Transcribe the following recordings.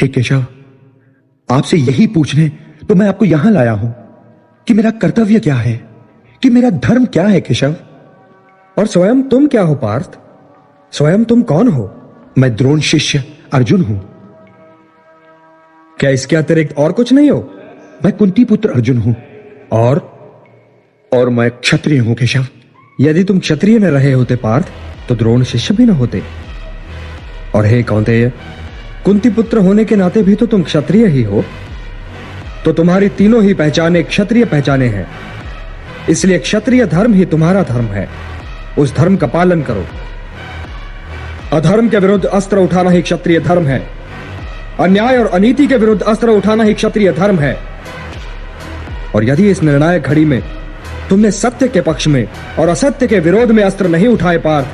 हे केशव, आपसे यही पूछने तो मैं आपको यहां लाया हूं कि मेरा कर्तव्य क्या है, कि मेरा धर्म क्या है केशव। और स्वयं तुम क्या हो पार्थ? स्वयं तुम कौन हो? मैं द्रोण शिष्य अर्जुन हूं। क्या इसके अतिरिक्त और कुछ नहीं हो? मैं कुंती पुत्र अर्जुन हूं। और मैं क्षत्रिय हूं केशव। यदि तुम क्षत्रिय न रहे होते पार्थ, तो द्रोण शिष्य भी न होते। और हे कौन्तेय, कुंती पुत्र होने के नाते भी तो तुम क्षत्रिय ही हो। तो तुम्हारी तीनों ही पहचाने क्षत्रिय पहचाने हैं। इसलिए क्षत्रिय धर्म ही तुम्हारा धर्म है। उस धर्म का पालन करो। अधर्म के विरुद्ध अस्त्र उठाना ही क्षत्रिय धर्म है। अन्याय और अनीति के विरुद्ध अस्त्र उठाना ही क्षत्रिय धर्म है। और यदि इस निर्णायक घड़ी में तुमने सत्य के पक्ष में और असत्य के विरोध में अस्त्र नहीं उठाए पार्थ,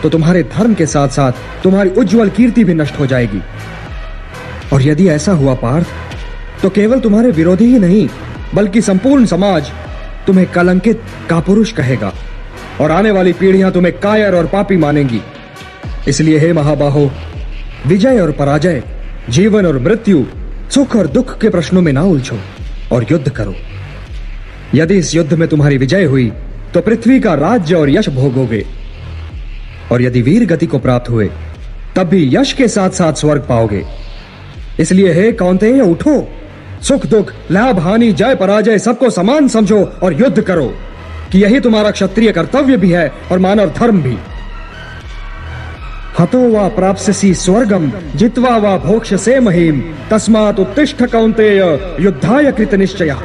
तो तुम्हारे धर्म के साथ साथ तुम्हारी उज्जवल कीर्ति भी नष्ट हो जाएगी। और यदि ऐसा हुआ पार्थ, तो केवल तुम्हारे विरोधी ही नहीं, बल्कि संपूर्ण समाज तुम्हें कलंकित कापुरुष कहेगा और आने वाली पीढ़ियां तुम्हें कायर और पापी मानेंगी। इसलिए हे महाबाहो, विजय और पराजय, जीवन और मृत्यु, सुख और दुख के प्रश्नों में ना उलझो और युद्ध करो। यदि इस युद्ध में तुम्हारी विजय हुई तो पृथ्वी का राज्य और यश भोगोगे, और यदि वीर गति को प्राप्त हुए तब भी यश के साथ साथ स्वर्ग पाओगे। इसलिए हे कौन्तेय, उठो, सुख दुख, लाभ हानि, जय पराजय सबको समान समझो और युद्ध करो, कि यही तुम्हारा क्षत्रिय कर्तव्य भी है और मानव धर्म भी। हतो वा प्राप्स्यसि स्वर्गम जित्वा वा भोक्ष्यसे महीम तस्मात् उत्तिष्ठ कौन्तेय युद्धाय कृत निश्चयः।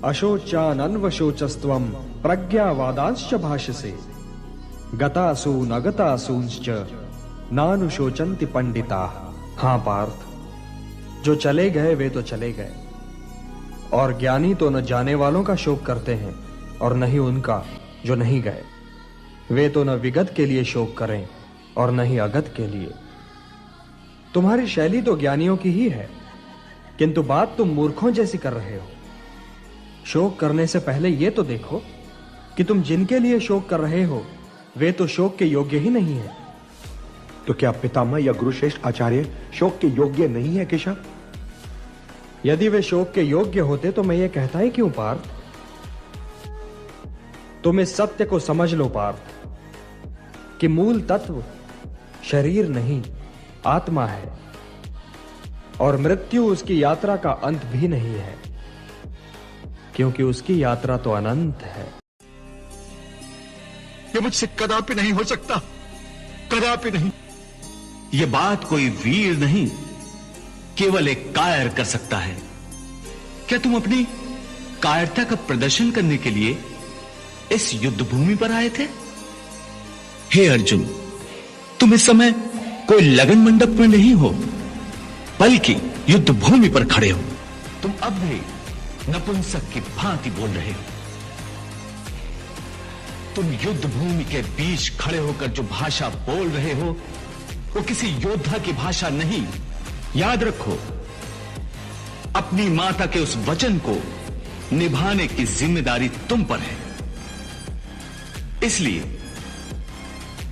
अशोचानन्वशोचस्त्वं प्रज्ञावादांश्च भाषसे गतासून अगतासूंश्च नानुशोचन्ति पंडिताः। हाँ पार्थ, जो चले गए वे तो चले गए, और ज्ञानी तो न जाने वालों का शोक करते हैं और न ही उनका जो नहीं गए। वे तो न विगत के लिए शोक करें और न ही अगत के लिए। तुम्हारी शैली तो ज्ञानियों की ही है, किंतु बात तुम मूर्खों जैसी कर रहे हो। शोक करने से पहले यह तो देखो कि तुम जिनके लिए शोक कर रहे हो वे तो शोक के योग्य ही नहीं है। तो क्या पितामह या गुरुश्रेष्ठ आचार्य शोक के योग्य नहीं है केशव? यदि वे शोक के योग्य होते तो मैं ये कहता ही क्यों पार्थ? तुम इस सत्य को समझ लो पार्थ, कि मूल तत्व शरीर नहीं आत्मा है, और मृत्यु उसकी यात्रा का अंत भी नहीं है, क्योंकि उसकी यात्रा तो अनंत है। ये मुझसे कदापि नहीं हो सकता, कदापि नहीं। ये बात कोई वीर नहीं, केवल एक कायर कर सकता है। क्या तुम अपनी कायरता का प्रदर्शन करने के लिए इस युद्ध भूमि पर आए थे? हे अर्जुन, तुम इस समय कोई लगन मंडप में नहीं हो, बल्कि युद्ध भूमि पर खड़े हो। तुम अब भी नपुंसक की भांति बोल रहे हो। तुम युद्ध भूमि के बीच खड़े होकर जो भाषा बोल रहे हो वो किसी योद्धा की भाषा नहीं। याद रखो, अपनी माता के उस वचन को निभाने की जिम्मेदारी तुम पर है। इसलिए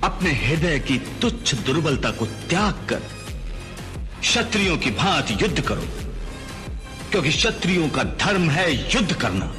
अपने हृदय की तुच्छ दुर्बलता को त्याग कर क्षत्रियों की भांति युद्ध करो, क्योंकि क्षत्रियों का धर्म है युद्ध करना।